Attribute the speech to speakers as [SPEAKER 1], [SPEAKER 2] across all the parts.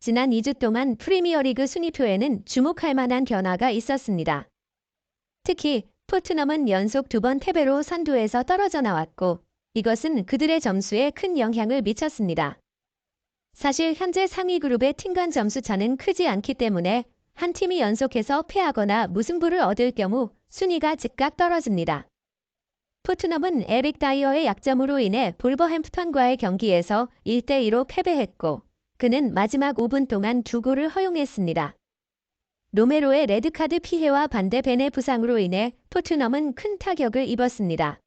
[SPEAKER 1] 지난 2주 동안 프리미어리그 순위표에는 주목할 만한 변화가 있었습니다. 특히 토트넘은 연속 2번 패배로 선두에서 떨어져 나왔고 이것은 그들의 점수에 큰 영향을 미쳤습니다. 사실 현재 상위 그룹의 팀 간 점수차는 크지 않기 때문에 한 팀이 연속해서 패하거나 무승부를 얻을 경우 순위가 즉각 떨어집니다. 토트넘은 에릭 다이어의 약점으로 인해 볼버햄프턴과의 경기에서 1대2로 패배했고 그는 마지막 5분 동안 2골을 허용했습니다. 로메로의 레드카드 피해와 반대벤의 부상으로 인해 토트넘은 큰 타격을 입었습니다.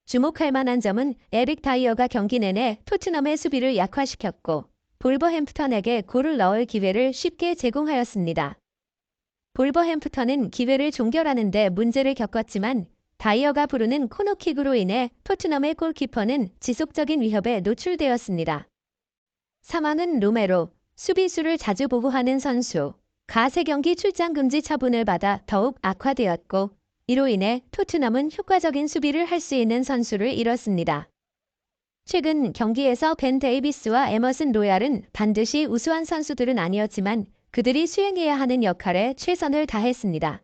[SPEAKER 1] 주목할 만한 점은 에릭 다이어가 경기 내내 토트넘의 수비를 약화시켰고 볼버햄프턴에게 골을 넣을 기회를 쉽게 제공하였습니다. 볼버햄프턴은 기회를 종결하는 데 문제를 겪었지만 다이어가 부르는 코너킥으로 인해 토트넘의 골키퍼는 지속적인 위협에 노출되었습니다. 사망은 로메로, 수비수를 자주 보호하는 선수, 가 3경기 출장 금지 처분을 받아 더욱 악화되었고 이로 인해 토트넘은 효과적인 수비를 할 수 있는 선수를 잃었습니다. 최근 경기에서 벤 데이비스와 에머슨 로얄은 반드시 우수한 선수들은 아니었지만 그들이 수행해야 하는 역할에 최선을 다했습니다.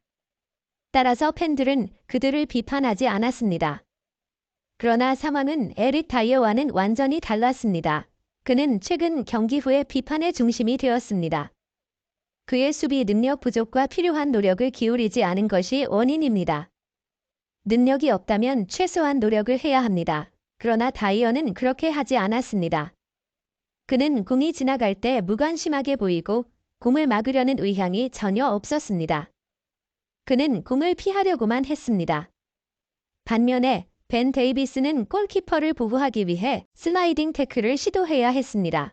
[SPEAKER 1] 따라서 팬들은 그들을 비판하지 않았습니다. 그러나 상황은 에릭 다이어와는 완전히 달랐습니다. 그는 최근 경기 후에 비판의 중심이 되었습니다. 그의 수비 능력 부족과 필요한 노력을 기울이지 않은 것이 원인입니다. 능력이 없다면 최소한 노력을 해야 합니다. 그러나 다이어는 그렇게 하지 않았습니다. 그는 공이 지나갈 때 무관심하게 보이고 공을 막으려는 의향이 전혀 없었습니다. 그는 공을 피하려고만 했습니다. 반면에 벤 데이비스는 골키퍼를 보호하기 위해 슬라이딩 태클을 시도해야 했습니다.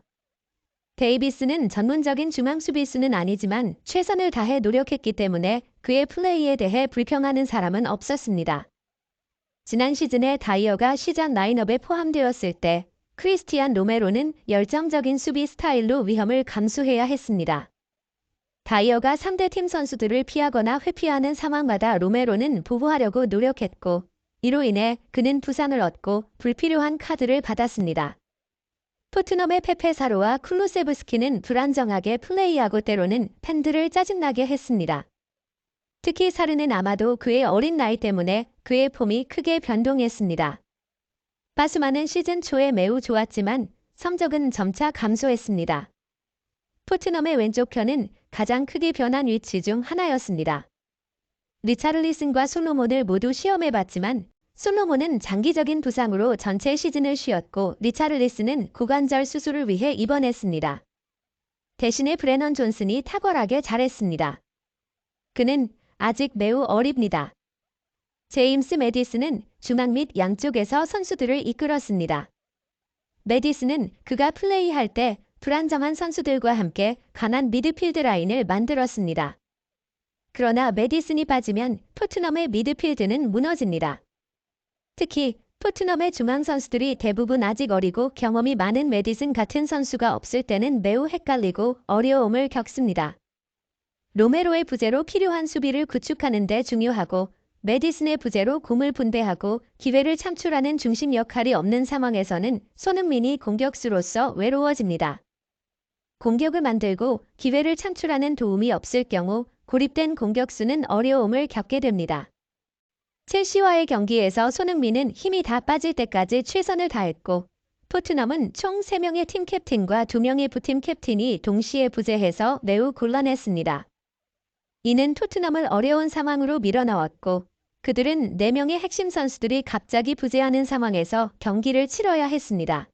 [SPEAKER 1] 데이비스는 전문적인 중앙 수비수는 아니지만 최선을 다해 노력했기 때문에 그의 플레이에 대해 불평하는 사람은 없었습니다. 지난 시즌에 다이어가 시작 라인업에 포함되었을 때 크리스티안 로메로는 열정적인 수비 스타일로 위험을 감수해야 했습니다. 다이어가 상대팀 선수들을 피하거나 회피하는 상황마다 로메로는 보호하려고 노력했고 이로 인해 그는 부상을 얻고 불필요한 카드를 받았습니다. 토트넘의 페페 사로와 쿨루세브스키는 불안정하게 플레이하고 때로는 팬들을 짜증나게 했습니다. 특히 사르는 아마도 그의 어린 나이 때문에 그의 폼이 크게 변동했습니다. 바수마는 시즌 초에 매우 좋았지만 성적은 점차 감소했습니다. 토트넘의 왼쪽 편은 가장 크게 변한 위치 중 하나였습니다. 리차를리슨과 솔로몬을 모두 시험해봤지만 솔로몬은 장기적인 부상으로 전체 시즌을 쉬었고 리차를리슨은 고관절 수술을 위해 입원했습니다. 대신에 브레넌 존슨이 탁월하게 잘했습니다. 그는 아직 매우 어립니다. 제임스 매디슨은 중앙 및 양쪽에서 선수들을 이끌었습니다. 매디슨은 그가 플레이할 때 불안정한 선수들과 함께 강한 미드필드 라인을 만들었습니다. 그러나 매디슨이 빠지면 토트넘의 미드필드는 무너집니다. 특히 토트넘의 중앙 선수들이 대부분 아직 어리고 경험이 많은 매디슨 같은 선수가 없을 때는 매우 헷갈리고 어려움을 겪습니다. 로메로의 부재로 필요한 수비를 구축하는 데 중요하고 매디슨의 부재로 공을 분배하고 기회를 창출하는 중심 역할이 없는 상황에서는 손흥민이 공격수로서 외로워집니다. 공격을 만들고 기회를 창출하는 도움이 없을 경우 고립된 공격수는 어려움을 겪게 됩니다. 첼시와의 경기에서 손흥민은 힘이 다 빠질 때까지 최선을 다했고 토트넘은 총 3명의 팀 캡틴과 2명의 부팀 캡틴이 동시에 부재해서 매우 곤란했습니다. 이는 토트넘을 어려운 상황으로 밀어넣었고 그들은 4명의 핵심 선수들이 갑자기 부재하는 상황에서 경기를 치러야 했습니다.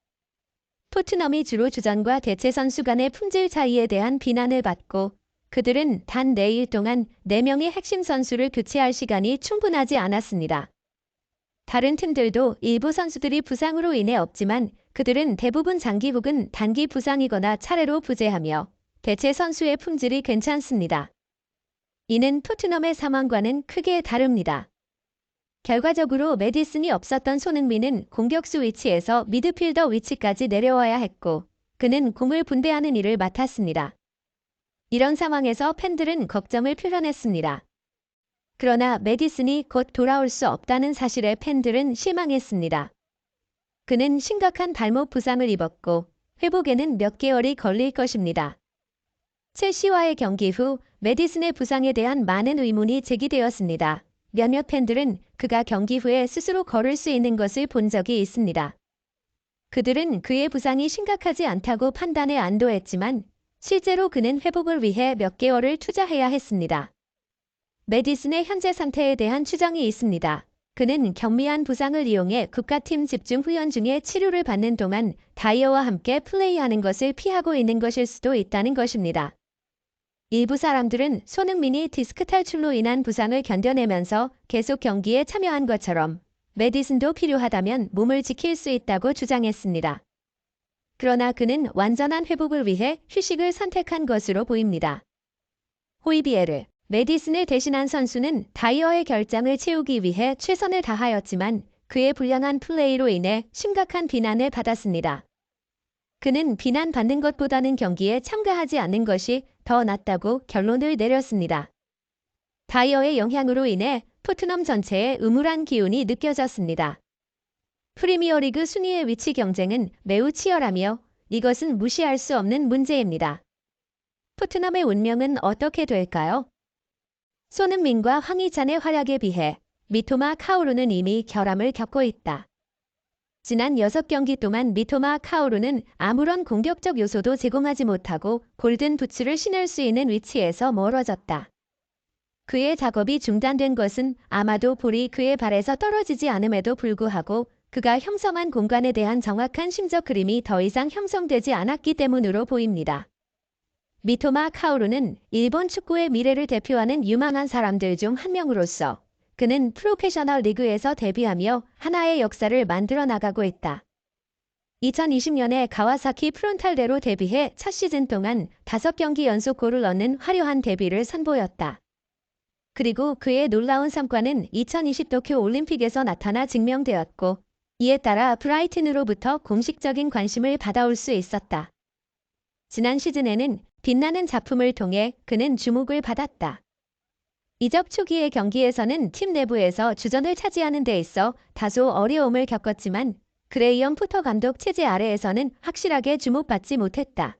[SPEAKER 1] 토트넘이 주로 주전과 대체 선수 간의 품질 차이에 대한 비난을 받고 그들은 단 4일 동안 4명의 핵심 선수를 교체할 시간이 충분하지 않았습니다. 다른 팀들도 일부 선수들이 부상으로 인해 없지만 그들은 대부분 장기 혹은 단기 부상이거나 차례로 부재하며 대체 선수의 품질이 괜찮습니다. 이는 토트넘의 상황과는 크게 다릅니다. 결과적으로 매디슨이 없었던 손흥민은 공격수 위치에서 미드필더 위치까지 내려와야 했고 그는 공을 분배하는 일을 맡았습니다. 이런 상황에서 팬들은 걱정을 표현했습니다. 그러나 매디슨이 곧 돌아올 수 없다는 사실에 팬들은 실망했습니다. 그는 심각한 발목 부상을 입었고 회복에는 몇 개월이 걸릴 것입니다. 첼시와의 경기 후 메디슨의 부상에 대한 많은 의문이 제기되었습니다. 몇몇 팬들은 그가 경기 후에 스스로 걸을 수 있는 것을 본 적이 있습니다. 그들은 그의 부상이 심각하지 않다고 판단에 안도했지만 실제로 그는 회복을 위해 몇 개월을 투자해야 했습니다. 메디슨의 현재 상태에 대한 추정이 있습니다. 그는 경미한 부상을 이용해 국가팀 집중 훈련 중에 치료를 받는 동안 다이어와 함께 플레이하는 것을 피하고 있는 것일 수도 있다는 것입니다. 일부 사람들은 손흥민이 디스크 탈출로 인한 부상을 견뎌내면서 계속 경기에 참여한 것처럼 메디슨도 필요하다면 몸을 지킬 수 있다고 주장했습니다. 그러나 그는 완전한 회복을 위해 휴식을 선택한 것으로 보입니다. 호이비에르, 메디슨을 대신한 선수는 다이어의 결장을 채우기 위해 최선을 다하였지만 그의 불량한 플레이로 인해 심각한 비난을 받았습니다. 그는 비난받는 것보다는 경기에 참가하지 않는 것이 더 낫다고 결론을 내렸습니다. 다이어의 영향으로 인해 토트넘 전체에 음울한 기운이 느껴졌습니다. 프리미어리그 순위의 위치 경쟁은 매우 치열하며 이것은 무시할 수 없는 문제입니다. 토트넘의 운명은 어떻게 될까요? 손흥민과 황희찬의 활약에 비해 미토마 카오루는 이미 결함을 겪고 있다. 지난 6경기 동안 미토마 카오루는 아무런 공격적 요소도 제공하지 못하고 골든 부츠를 신을 수 있는 위치에서 멀어졌다. 그의 작업이 중단된 것은 아마도 볼이 그의 발에서 떨어지지 않음에도 불구하고 그가 형성한 공간에 대한 정확한 심적 그림이 더 이상 형성되지 않았기 때문으로 보입니다. 미토마 카오루는 일본 축구의 미래를 대표하는 유망한 사람들 중 한 명으로서 그는 프로페셔널 리그에서 데뷔하며 하나의 역사를 만들어 나가고 있다. 2020년에 가와사키 프론탈레로 데뷔해 첫 시즌 동안 5경기 연속 골을 넣는 화려한 데뷔를 선보였다. 그리고 그의 놀라운 성과는 2020 도쿄 올림픽에서 나타나 증명되었고 이에 따라 브라이튼으로부터 공식적인 관심을 받아올 수 있었다. 지난 시즌에는 빛나는 작품을 통해 그는 주목을 받았다. 이적 초기의 경기에서는 팀 내부에서 주전을 차지하는 데 있어 다소 어려움을 겪었지만 그레이엄 포터 감독 체제 아래에서는 확실하게 주목받지 못했다.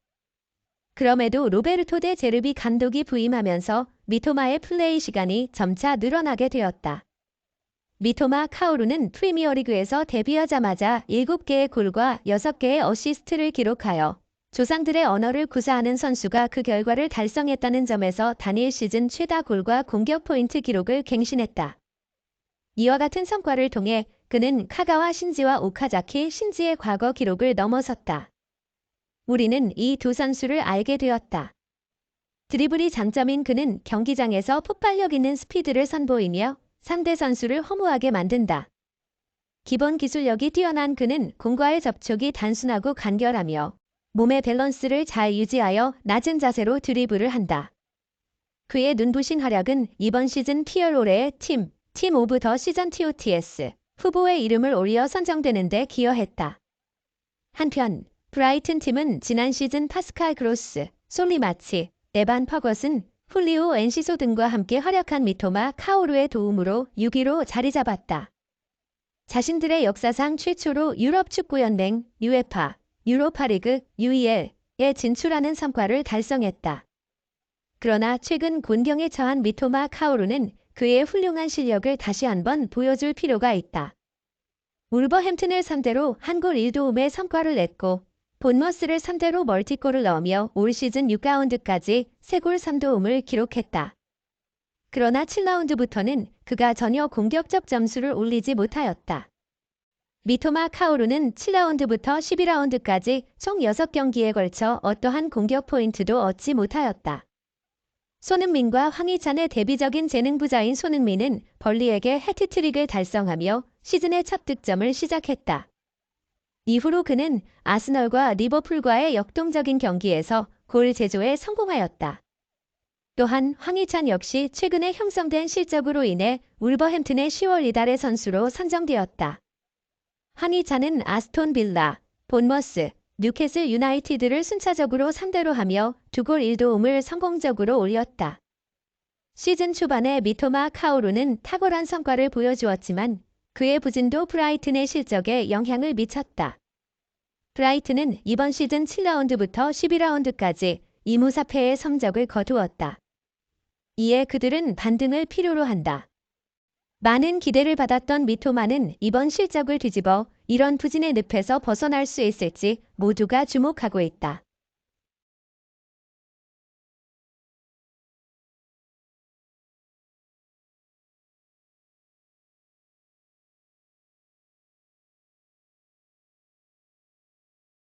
[SPEAKER 1] 그럼에도 로베르토 데 제르비 감독이 부임하면서 미토마의 플레이 시간이 점차 늘어나게 되었다. 미토마 카오루는 프리미어리그에서 데뷔하자마자 7개의 골과 6개의 어시스트를 기록하여 조상들의 언어를 구사하는 선수가 그 결과를 달성했다는 점에서 단일 시즌 최다 골과 공격 포인트 기록을 갱신했다. 이와 같은 성과를 통해 그는 카가와 신지와 오카자키 신지의 과거 기록을 넘어섰다. 우리는 이 두 선수를 알게 되었다. 드리블이 장점인 그는 경기장에서 폭발력 있는 스피드를 선보이며 상대 선수를 허무하게 만든다. 기본 기술력이 뛰어난 그는 공과의 접촉이 단순하고 간결하며 몸의 밸런스를 잘 유지하여 낮은 자세로 드리블을 한다. 그의 눈부신 활약은 이번 시즌 피어로레의 팀 오브 더 시즌 TOTS 후보에 이름을 올려 선정되는 데 기여했다. 한편 브라이튼 팀은 지난 시즌 파스칼 그로스, 솔리마치, 에반 퍼거슨, 훌리오 엔시소 등과 함께 활약한 미토마 카오루의 도움으로 6위로 자리 잡았다. 자신들의 역사상 최초로 유럽축구연맹, UEFA, 유로파리그, UEL에 진출하는 성과를 달성했다. 그러나 최근 곤경에 처한 미토마 카오루는 그의 훌륭한 실력을 다시 한번 보여줄 필요가 있다. 울버햄튼을 상대로 한 골 1도움의 성과를 냈고 본머스를 상대로 멀티골을 넣으며 올 시즌 6라운드까지 3골 3도움을 기록했다. 그러나 7라운드부터는 그가 전혀 공격적 점수를 올리지 못하였다. 미토마 카오루는 7라운드부터 12라운드까지 총 6경기에 걸쳐 어떠한 공격 포인트도 얻지 못하였다. 손흥민과 황희찬의 대비적인 재능 부자인 손흥민은 벌리에게 해트트릭을 달성하며 시즌의 첫 득점을 시작했다. 이후로 그는 아스널과 리버풀과의 역동적인 경기에서 골 제조에 성공하였다. 또한 황희찬 역시 최근에 형성된 실적으로 인해 울버햄튼의 10월 이달의 선수로 선정되었다. 황희찬은 아스톤 빌라, 본머스, 뉴캐슬 유나이티드를 순차적으로 상대로 하며 2골 1도움을 성공적으로 올렸다. 시즌 초반에 미토마 카오루는 탁월한 성과를 보여주었지만 그의 부진도 브라이튼의 실적에 영향을 미쳤다. 브라이튼은 이번 시즌 7라운드부터 12라운드까지 이무사패의 성적을 거두었다. 이에 그들은 반등을 필요로 한다. 많은 기대를 받았던 미토마는 이번 실적을 뒤집어 이런 부진의 늪에서 벗어날 수 있을지 모두가 주목하고 있다.